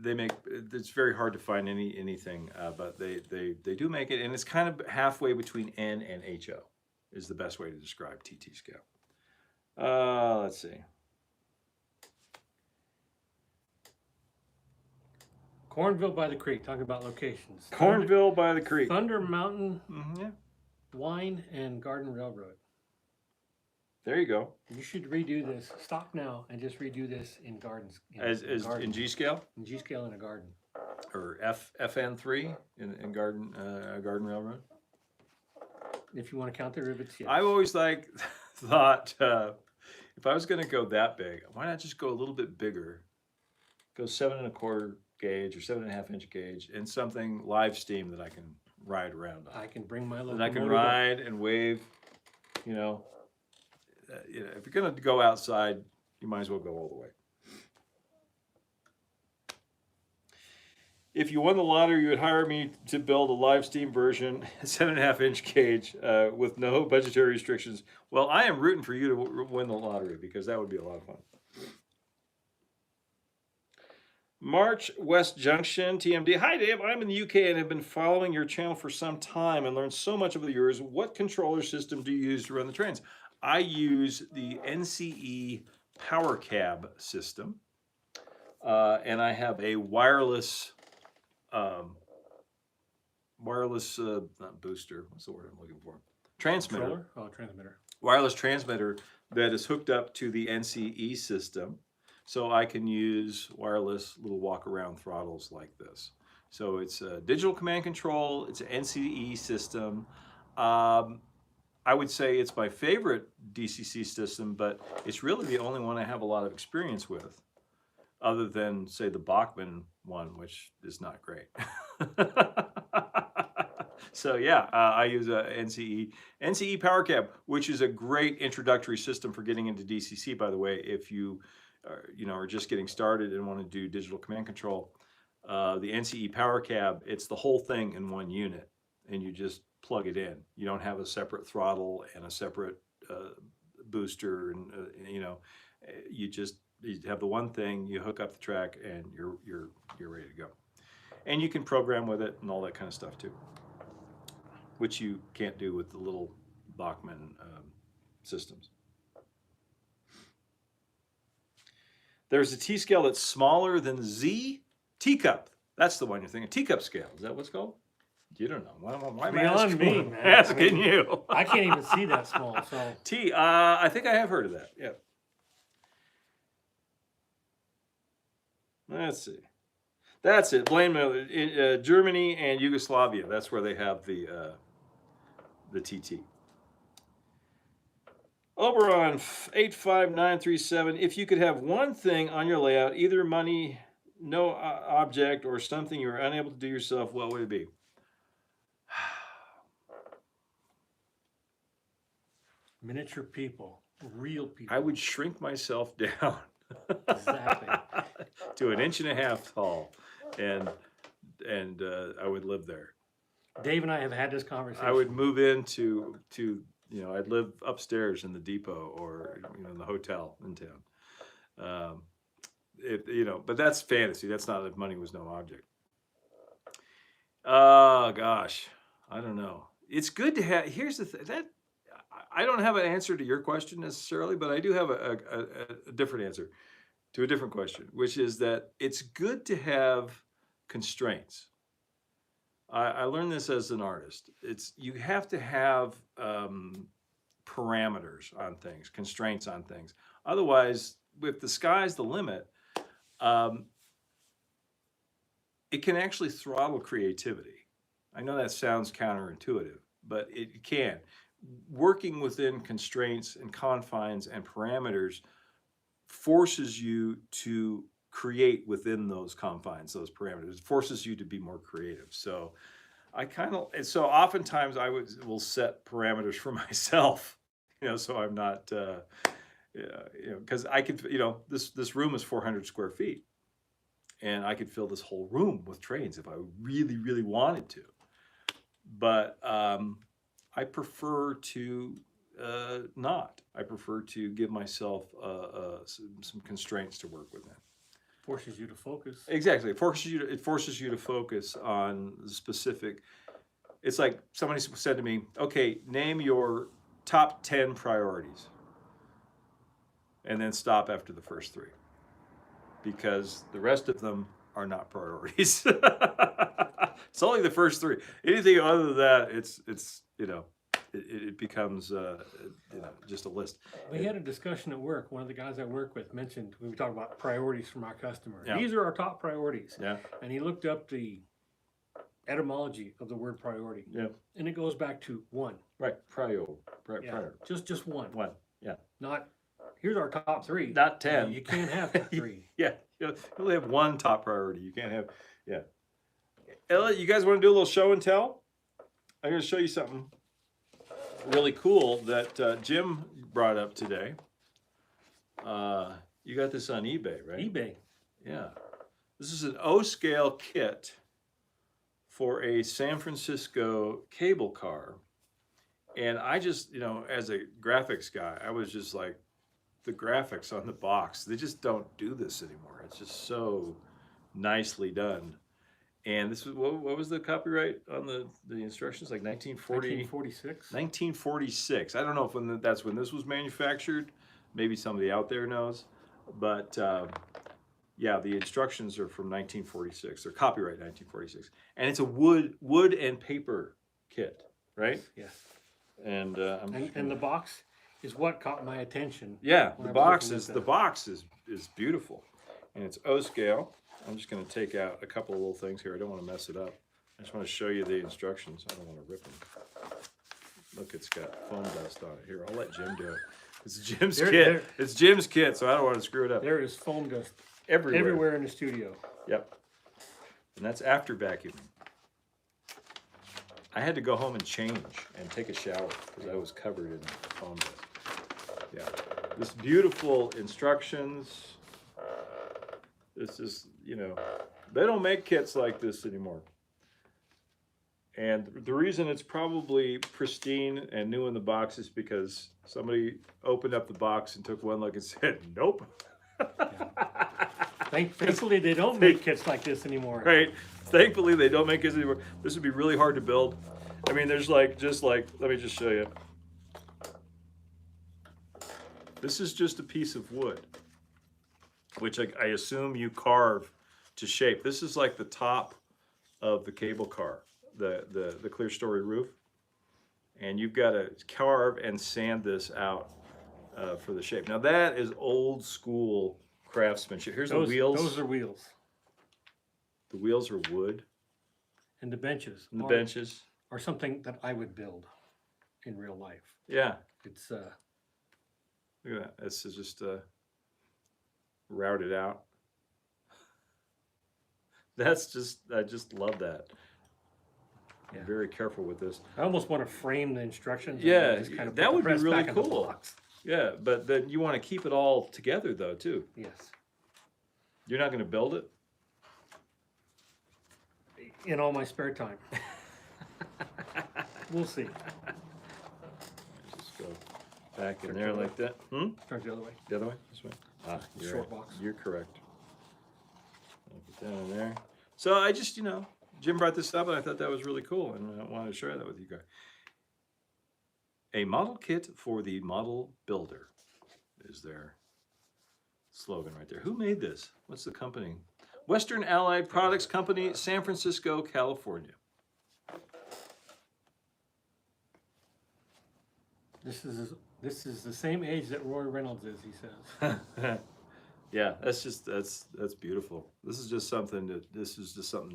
it's very hard to find anything, but they do make it, and it's kind of halfway between N and HO is the best way to describe TT scale. Let's see. Cornville by the Creek, talking about locations. Cornville by the Creek. Thunder Mountain Yeah. Wine and Garden Railroad. There you go. You should redo this. Stop now and just redo this in gardens. In G scale? In G scale in a garden. Or FN3 in Garden Railroad? If you want to count the rivets, yes. I've always thought if I was going to go that big, why not just go a little bit bigger? Go 7 1/4 gauge or 7.5 inch gauge and something live steam that I can ride around on. I can bring my locomotive. And I can ride and wave, if you're going to go outside, you might as well go all the way. If you won the lottery, you would hire me to build a live steam version, 7.5 inch gauge with no budgetary restrictions. Well, I am rooting for you to win the lottery because that would be a lot of fun. March West Junction, TMD. Hi, Dave. I'm in the UK and have been following your channel for some time and learned so much over the years. What controller system do you use to run the trains? I use the NCE Power Cab system, and I have a wireless, not booster. What's the word I'm looking for? Transmitter. Controller? Oh, transmitter. Wireless transmitter that is hooked up to the NCE system. So I can use wireless little walk-around throttles like this. So it's a digital command control. It's an NCE system. I would say it's my favorite DCC system, but it's really the only one I have a lot of experience with, other than, say, the Bachmann one, which is not great. So yeah, I use a NCE Power Cab, which is a great introductory system for getting into DCC, by the way, if you are just getting started and want to do digital command control. The NCE Power Cab, it's the whole thing in one unit, and you just plug it in. You don't have a separate throttle and a separate booster, and you have the one thing. You hook up the track, and you're ready to go. And you can program with it and all that kind of stuff too, which you can't do with the little Bachmann systems. There's a T scale that's smaller than Z. Teacup. That's the one you're thinking. Teacup scale. Is that what's called? You don't know. Why am I Beyond me, man. asking you? I can't even see that small. So I think I have heard of that. Yeah. Let's see. That's it. Blame Germany and Yugoslavia. That's where they have the TT. Oberon 85937. If you could have one thing on your layout, either money, no object, or something you were unable to do yourself, what would it be? Miniature people, real people. I would shrink myself down Exactly. to 1.5 inches tall, and I would live there. Dave and I have had this conversation. I would move into I'd live upstairs in the depot or in the hotel in town. But that's fantasy. That's not if money was no object. Oh gosh, I don't know. It's good to have. Here's the that I don't have an answer to your question necessarily, but I do have a different answer to a different question, which is that it's good to have constraints. I learned this as an artist. You have to have parameters on things, constraints on things. Otherwise, if the sky's the limit, it can actually throttle creativity. I know that sounds counterintuitive, but it can. Working within constraints and confines and parameters forces you to create within those confines, those parameters. It forces you to be more creative. So so oftentimes I will set parameters for myself, so I'm not, because I could, this room is 400 square feet, and I could fill this whole room with trains if I really, really wanted to. But I prefer to not. I prefer to give myself some constraints to work within. Forces you to focus. Exactly. It forces you to focus on the specific. It's like somebody said to me, okay, name your top 10 priorities. And then stop after the first 3. Because the rest of them are not priorities. It's only the first 3. Anything other than that, it becomes just a list. We had a discussion at work. One of the guys I work with mentioned, we were talking about priorities from our customer. Yeah. These are our top priorities. Yeah. And he looked up the etymology of the word priority. Yeah. And it goes back to one. Right. Prior. Yeah. Just one. One. Yeah. Not, here's our top 3. Not 10. You can't have top 3. Yeah. You only have one top priority. You can't have, yeah. Elliot, you guys want to do a little show and tell? I'm going to show you something really cool that Jim brought up today. You got this on eBay, right? eBay. Yeah. This is an O-scale kit for a San Francisco cable car. And I just, as a graphics guy, I was just like, the graphics on the box, they just don't do this anymore. It's just so nicely done. And this was, what was the copyright on the instructions? Like 1946. 1946. I don't know if that's when this was manufactured. Maybe somebody out there knows. But yeah, the instructions are from 1946. They're copyright 1946. And it's a wood and paper kit, right? Yes. And the box is what caught my attention. Yeah, the box is beautiful. And it's O-scale. I'm just going to take out a couple of little things here. I don't want to mess it up. I just want to show you the instructions. I don't want to rip them. Look, it's got foam dust on it. Here, I'll let Jim do it. It's Jim's kit. It's Jim's kit, so I don't want to screw it up. There is foam dust everywhere in the studio. Yep. And that's after vacuuming. I had to go home and change and take a shower because I was covered in foam dust. Yeah. This beautiful instructions. This is, they don't make kits like this anymore. And the reason it's probably pristine and new in the box is because somebody opened up the box and took one look and said, nope. Thankfully, they don't make kits like this anymore. Right. Thankfully, they don't make kits anymore. This would be really hard to build. I mean, there's let me just show you. This is just a piece of wood, which I assume you carve to shape. This is like the top of the cable car, the clear story roof. And you've got to carve and sand this out for the shape. Now that is old school craftsmanship. Here's the wheels. Those are wheels. The wheels are wood. And the benches. And the benches. Or something that I would build in real life. Yeah. It's look at that. This is just routed out. I just love that. I'm very careful with this. I almost want to frame the instructions. Yeah, Just kind of that would be really back in the cool. box. Yeah, but then you want to keep it all together though too. Yes. You're not going to build it? In all my spare time. We'll see. Just go back in there like that. Turn the other way. The other way? This way? Ah, you're Short right. box. You're correct. I'll put that in there. So I just, Jim brought this up and I thought that was really cool and I wanted to share that with you guys. A model kit for the model builder is their slogan right there. Who made this? What's the company? Western Allied Products Company, San Francisco, California. This is the same age that Roy Reynolds is, he says. Yeah, that's beautiful. This is just something to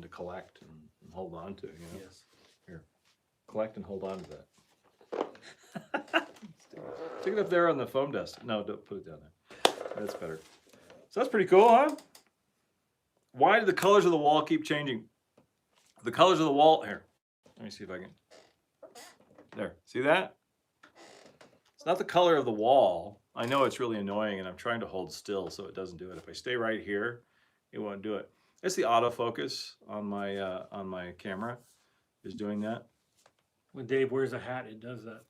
collect and hold on to. Yes. Here, collect and hold on to that. Stick it up there on the foam desk. No, don't put it down there. That's better. So that's pretty cool, huh? Why do the colors of the wall keep changing? The colors of the wall, here, let me see if I can. There, see that? It's not the color of the wall. I know it's really annoying and I'm trying to hold still so it doesn't do it. If I stay right here, it won't do it. It's the autofocus on my camera is doing that. When Dave wears a hat, it does that.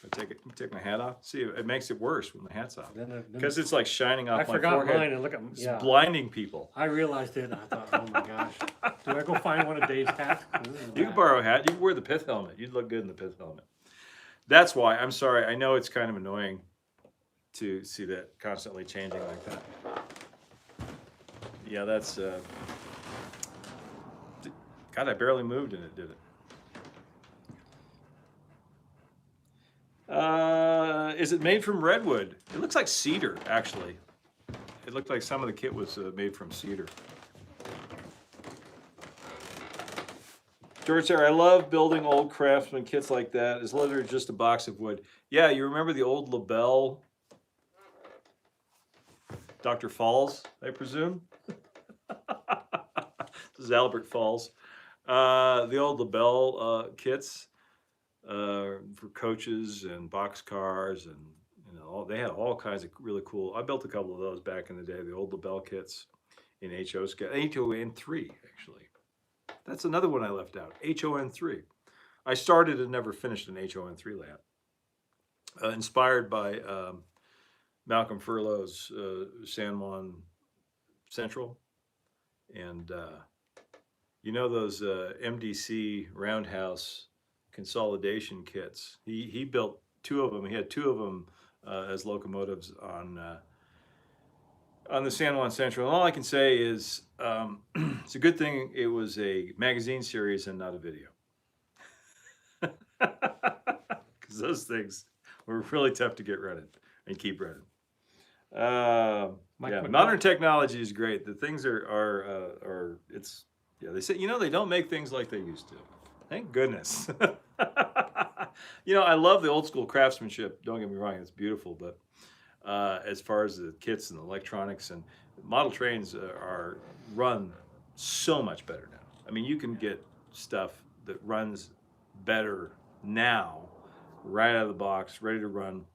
If I take my hat off, see, it makes it worse when the hat's off. Then Because it's like shining off I my forgot forehead. mine and look at It's blinding people. I realized it and I thought, oh my gosh. Do I go find one of Dave's hats? You can borrow a hat. You can wear the pith helmet. You'd look good in the pith helmet. That's why. I'm sorry. I know it's kind of annoying to see that constantly changing like that. Yeah, that's... God, I barely moved and it did it. Is it made from redwood? It looks like cedar, actually. It looked like some of the kit was made from cedar. George said, I love building old craftsman kits like that. It's literally just a box of wood. Yeah, you remember the old LaBelle? Dr. Falls, I presume? This is Albert Falls. The old LaBelle kits for coaches and box cars and they had all kinds of really cool. I built a couple of those back in the day, the old LaBelle kits in HON3 actually. That's another one I left out, HON3. I started and never finished an HON3 lab. Inspired by Malcolm Furlow's San Juan Central. And those MDC Roundhouse consolidation kits. He built two of them. He had two of them as locomotives on the San Juan Central. And all I can say is it's a good thing it was a magazine series and not a video. Because those things were really tough to get running and keep running. Modern technology is great. The things they say, they don't make things like they used to. Thank goodness. I love the old school craftsmanship. Don't get me wrong, it's beautiful. But as far as the kits and the electronics and model trains are run so much better now. I mean, you can get stuff that runs better now, right out of the box, ready to run.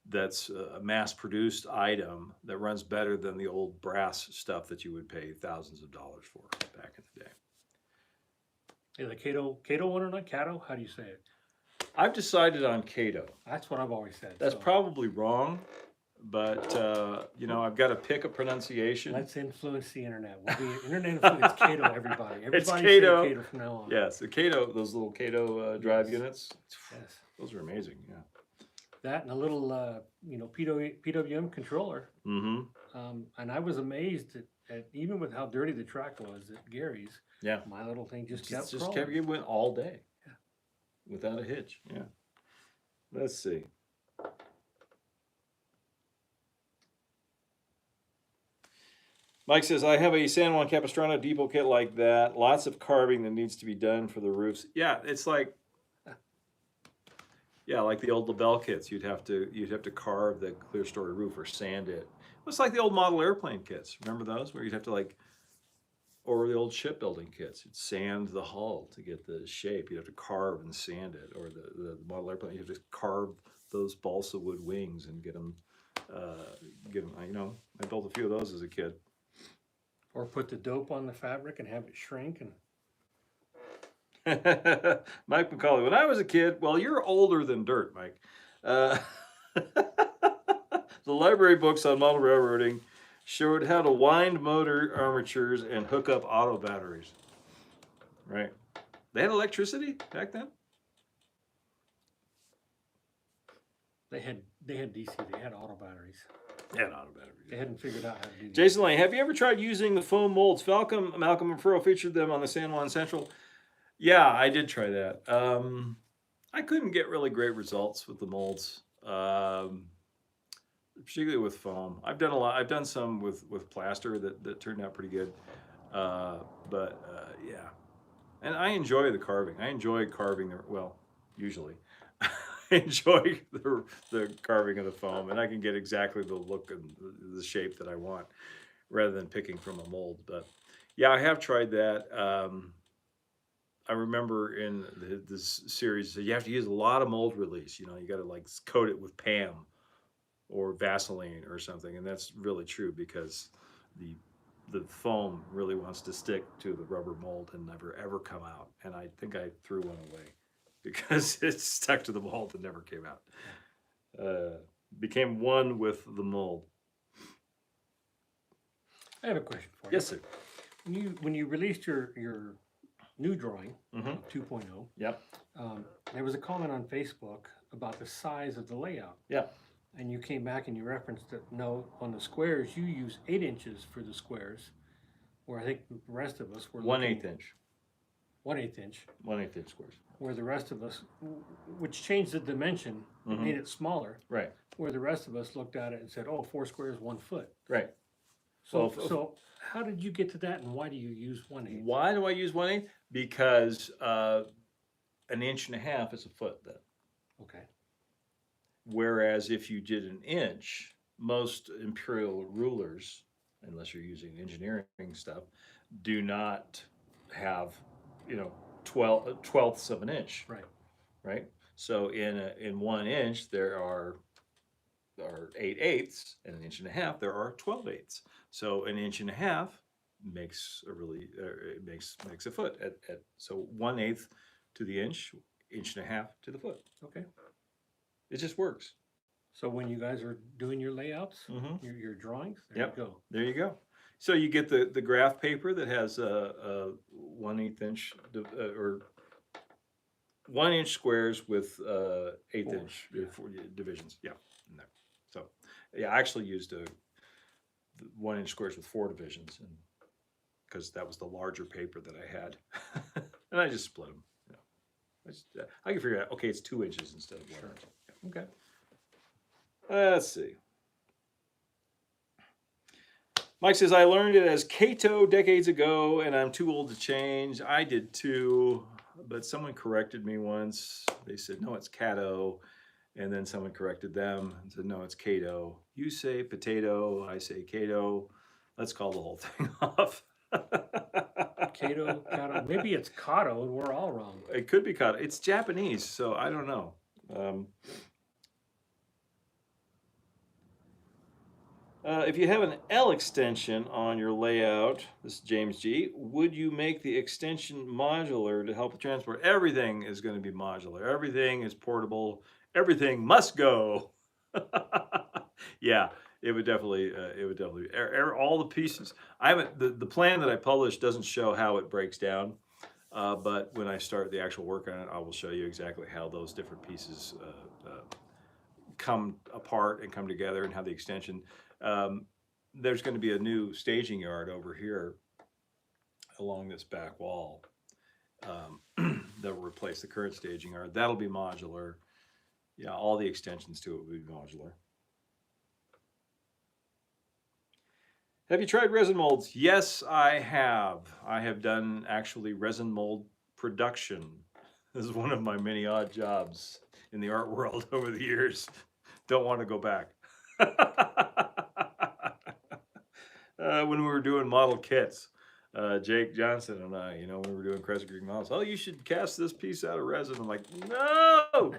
That's a mass-produced item that runs better than the old brass stuff that you would pay thousands of dollars for back in the day. Yeah, the Cato one or not? Cato? How do you say it? I've decided on Cato. That's what I've always said. That's probably wrong, but I've got to pick a pronunciation. Let's influence the internet. We'll be internet influence Cato, everybody. It's Cato. Say Cato from now on. Yes, the Cato, those little Cato drive units. Yes. Those are amazing, yeah. That and a little, PWM controller. Mm-hmm. And I was amazed at even with how dirty the track was at Gary's. Yeah. My little thing just kept it went all day. Yeah. Without a hitch. Yeah. Let's see. Mike says, I have a San Juan Capistrano depot kit like that. Lots of carving that needs to be done for the roofs. Yeah, it's like like the old LaBelle kits. You'd have to carve the clear story roof or sand it. It's like the old model airplane kits. Remember those where you'd have to or the old shipbuilding kits. You'd sand the hull to get the shape. You'd have to carve and sand it. Or the model airplane, you have to carve those balsa wood wings and get them. You know, I built a few of those as a kid. Or put the dope on the fabric and have it shrink and. Mike McCauley, when I was a kid, well, you're older than dirt, Mike. Uh, the library books on model railroading showed how to wind motor armatures and hook up auto batteries. Right. They had electricity back then? They had DC. They had auto batteries. They had auto batteries. They hadn't figured out how to do. Jason Lane, have you ever tried using the foam molds? Malcolm and Furrow featured them on the San Juan Central. Yeah, I did try that. I couldn't get really great results with the molds, particularly with foam. I've done a lot. I've done some with plaster that turned out pretty good. Yeah, and I enjoy the carving. I enjoy carving usually. I enjoy the carving of the foam, and I can get exactly the look and the shape that I want, rather than picking from a mold. But yeah, I have tried that. I remember in this series, you have to use a lot of mold release. You know, you got to like coat it with Pam or Vaseline or something, and that's really true because the foam really wants to stick to the rubber mold and never ever come out. And I think I threw one away because it stuck to the mold and never came out. Became one with the mold. I have a question for you. Yes, sir. When you released your new drawing, Mm-hmm. 2.0, Yep. there was a comment on Facebook about the size of the layout. Yep. And you came back and you referenced that no, on the squares you use 8 inches for the squares, where I think the rest of us were 1/8 inch. 1/8 inch. 1/8 inch squares. Where the rest of us, which changed the dimension, Mhm. made it smaller. Right. Where the rest of us looked at it and said, "Oh, 4 squares, 1 foot." Right. So, Well, so how did you get to that, and why do you use 1/8? Why do I use 1/8? Because 1.5 inches is a foot then. Okay. Whereas if you did 1 inch, most imperial rulers, unless you're using engineering stuff, do not have, 12ths of an inch. Right. Right. So in 1 inch there are 8/8, and 1.5 inches there are 12/8. So 1.5 inches makes a really it makes a foot at so 1/8 to the inch, 1.5 inches to the foot. Okay. It just works. So when you guys are doing your layouts, Mhm. your drawings, there Yep. you go. There you go. So you get the graph paper that has a 1/8 inch or 1 inch squares with 1/8 inch divisions. Yeah. In there. So yeah, I actually used a 1 inch squares with 4 divisions, and because that was the larger paper that I had, and I just split them. I can figure out. Okay, it's 2 inches instead of 1 inch. Yeah. Okay. Let's see. Mike says, I learned it as Cato decades ago, and I'm too old to change. I did too, but someone corrected me once. They said, no, it's Cato. And then someone corrected them and said, no, it's Cato. You say potato, I say Cato. Let's call the whole thing off. Cato, maybe it's Kato, and we're all wrong. It could be Cato. It's Japanese, so I don't know. If you have an L extension on your layout, this is James G, would you make the extension modular to help with transport? Everything is going to be modular. Everything is portable. Everything must go. Yeah, it would definitely, all the pieces. I haven't, the plan that I published doesn't show how it breaks down. But when I start the actual work on it, I will show you exactly how those different pieces come apart and come together, and how the extension. There's going to be a new staging yard over here along this back wall that will replace the current staging yard. That'll be modular. Yeah, all the extensions to it will be modular. Have you tried resin molds? Yes, I have. I have done actually resin mold production. This is one of my many odd jobs in the art world over the years. Don't want to go back. When we were doing model kits, Jake Johnson and I, when we were doing Crescent Creek Mountains. Oh, you should cast this piece out of resin. I'm like, no.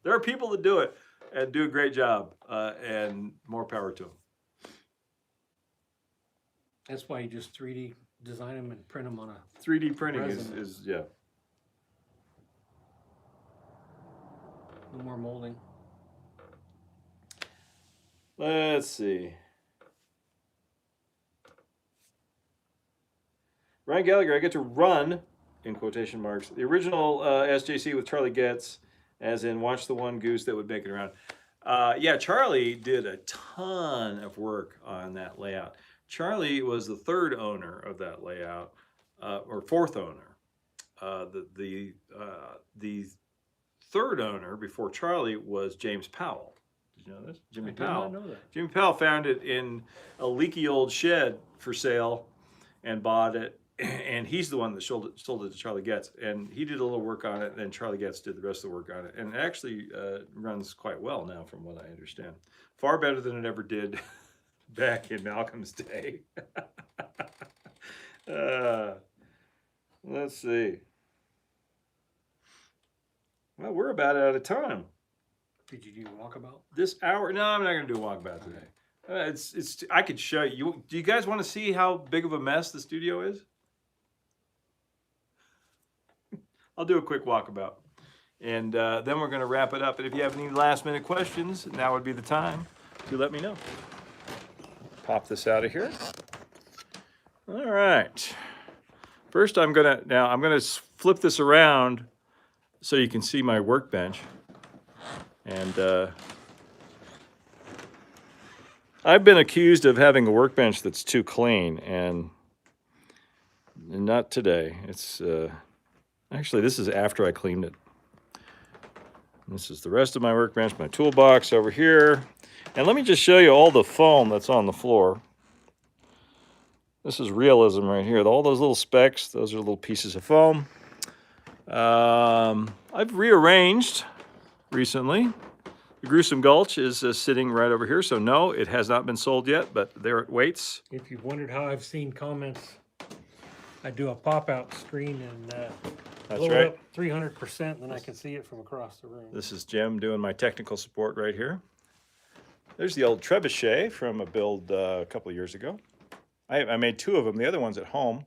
There are people that do it and do a great job, and more power to them. That's why you just 3D design them and print them on a 3D printing resin. is yeah. No more molding. Let's see. Ryan Gallagher, I get to run, in quotation marks, the original SJC with Charlie Getz, as in watch the one goose that would make it around. Yeah, Charlie did a ton of work on that layout. Charlie was the third owner of that layout, or fourth owner. The third owner before Charlie was James Powell. Did you know this? Jimmy Powell. I did not know that. Jimmy Powell found it in a leaky old shed for sale and bought it. And he's the one that sold it to Charlie Getz. And he did a little work on it, and then Charlie Getz did the rest of the work on it. And it actually runs quite well now, from what I understand. Far better than it ever did back in Malcolm's day. Let's see. Well, we're about out of time. Did you do a walkabout? This hour? No, I'm not going to do a walkabout today. It's. I could show you. Do you guys want to see how big of a mess the studio is? I'll do a quick walkabout, and then we're going to wrap it up. And if you have any last-minute questions, now would be the time to let me know. Pop this out of here. All right. First, I'm gonna flip this around so you can see my workbench, and I've been accused of having a workbench that's too clean, and not today. It's actually, this is after I cleaned it. This is the rest of my workbench, my toolbox over here. And let me just show you all the foam that's on the floor. This is realism right here. All those little specks, those are little pieces of foam. I've rearranged recently. The Gruesome Gulch is sitting right over here, so no, it has not been sold yet, but there it waits. If you've wondered how I've seen comments, I do a pop-out screen and blow it up 300%, then I can see it from across the room. This is Jim doing my technical support right here. There's the old trebuchet from a build a couple of years ago. I made two of them. The other one's at home.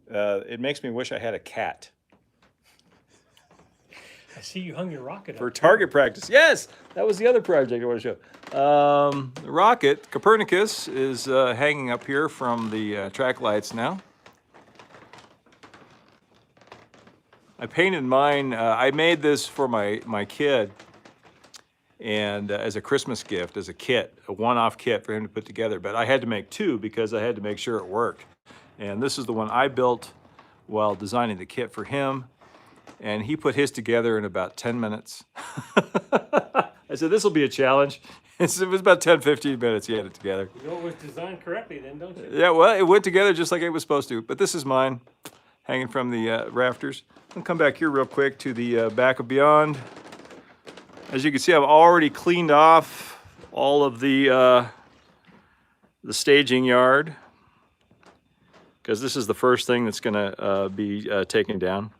It makes me wish I had a cat. I see you hung your rocket For up. target practice. Yes, that was the other project I want to show. The rocket, Copernicus, is hanging up here from the track lights now. I painted mine. I made this for my kid, and as a Christmas gift, as a kit, a one-off kit for him to put together. But I had to make two because I had to make sure it worked. And this is the one I built while designing the kit for him. And he put his together in about 10 minutes. I said, this will be a challenge. It was about 10, 15 minutes he had it together. You know it was designed correctly then, don't you? Yeah, well, it went together just like it was supposed to. But this is mine, hanging from the rafters. I'll come back here real quick to the back of Beyond. As you can see, I've already cleaned off all of the staging yard, because this is the first thing that's going to be taken down.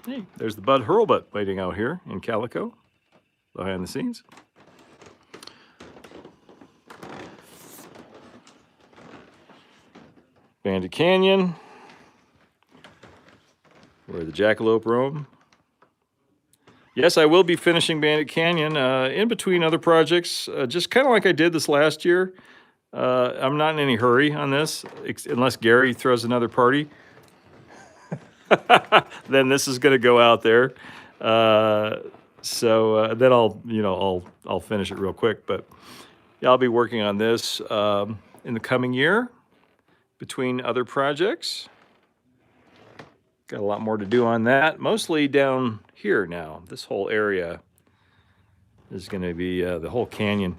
Hey, there's the Bud Hurlbut waiting out here in Calico, behind the scenes. Bandit Canyon, where the jackalope roam. Yes, I will be finishing Bandit Canyon in between other projects, just kind of like I did this last year. I'm not in any hurry on this, unless Gary throws another party. Then this is going to go out there. So then I'll finish it real quick. But yeah, I'll be working on this in the coming year between other projects. Got a lot more to do on that, mostly down here now. This whole area is going to be the whole canyon.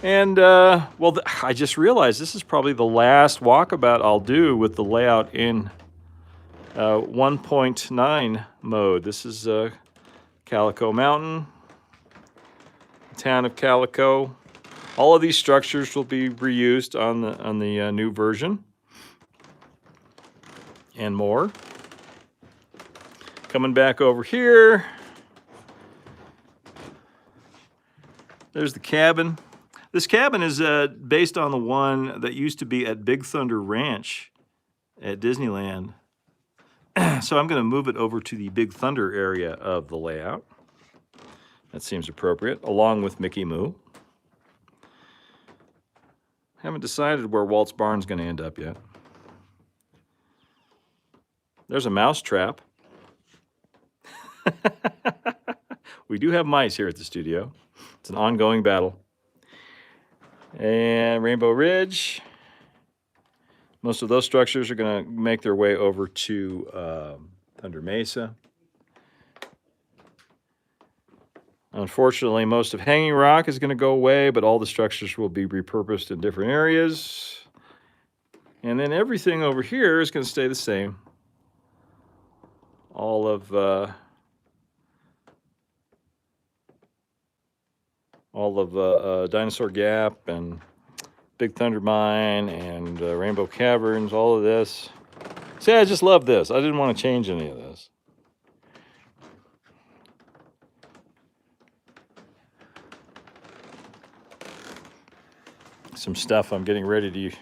And, well, I just realized this is probably the last walkabout I'll do with the layout in 1.9 mode. This is Calico Mountain. town of Calico. All of these structures will be reused on the new version and more. Coming back over here, there's the cabin. This cabin is based on the one that used to be at Big Thunder Ranch at Disneyland. So I'm going to move it over to the Big Thunder area of the layout. That seems appropriate, along with Mickey Moo. Haven't decided where Walt's Barn's going to end up yet. There's a mouse trap. We do have mice here at the studio. It's an ongoing battle. And Rainbow Ridge. Most of those structures are going to make their way over to Thunder Mesa. Unfortunately, most of Hanging Rock is going to go away, but all the structures will be repurposed in different areas. And then everything over here is going to stay the same. All of Dinosaur Gap and Big Thunder Mine and Rainbow Caverns, all of this. See, I just love this. I didn't want to change any of this. Some stuff I'm getting ready to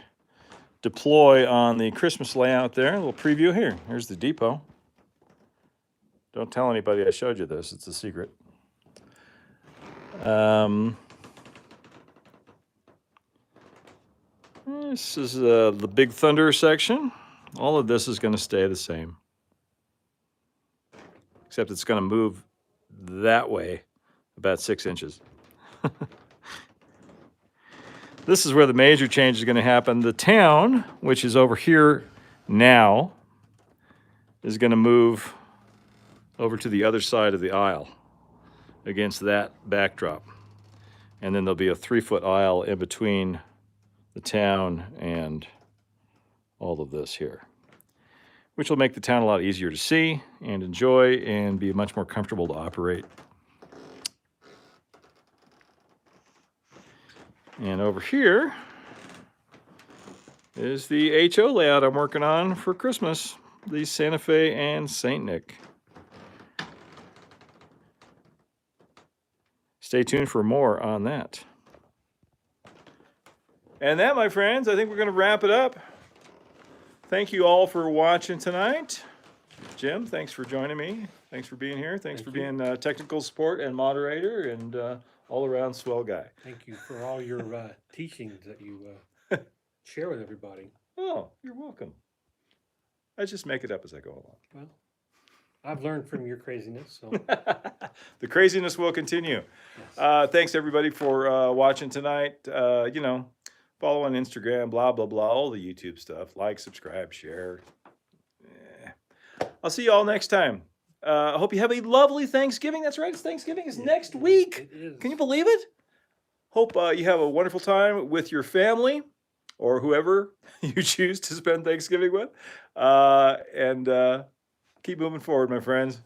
deploy on the Christmas layout there. A little preview here. Here's the depot. Don't tell anybody I showed you this. It's a secret. This is the Big Thunder section. All of this is going to stay the same. Except it's going to move that way about 6 inches. This is where the major change is going to happen. The town, which is over here now, is going to move over to the other side of the aisle against that backdrop. And then there'll be a 3-foot aisle in between the town and all of this here, which will make the town a lot easier to see and enjoy and be much more comfortable to operate. And over here is the HO layout I'm working on for Christmas, the Santa Fe and St. Nick. Stay tuned for more on that. And that, my friends, I think we're going to wrap it up. Thank you all for watching tonight. Jim, thanks for joining me. Thanks for being here. Thanks for being technical support and moderator and all-around swell guy. Thank you for all your teachings that you share with everybody. Oh, you're welcome. I just make it up as I go along. Well, I've learned from your craziness. So. The craziness will continue. Yes. Thanks, everybody, for watching tonight. You know, follow on Instagram, blah, blah, blah, all the YouTube stuff. Like, subscribe, share. I'll see you all next time. I hope you have a lovely Thanksgiving. That's right, it's Thanksgiving. It's next week. It is. Can you believe it? Hope you have a wonderful time with your family or whoever you choose to spend Thanksgiving with. And keep moving forward, my friends.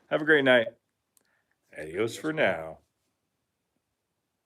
Have a great night. Adios for now.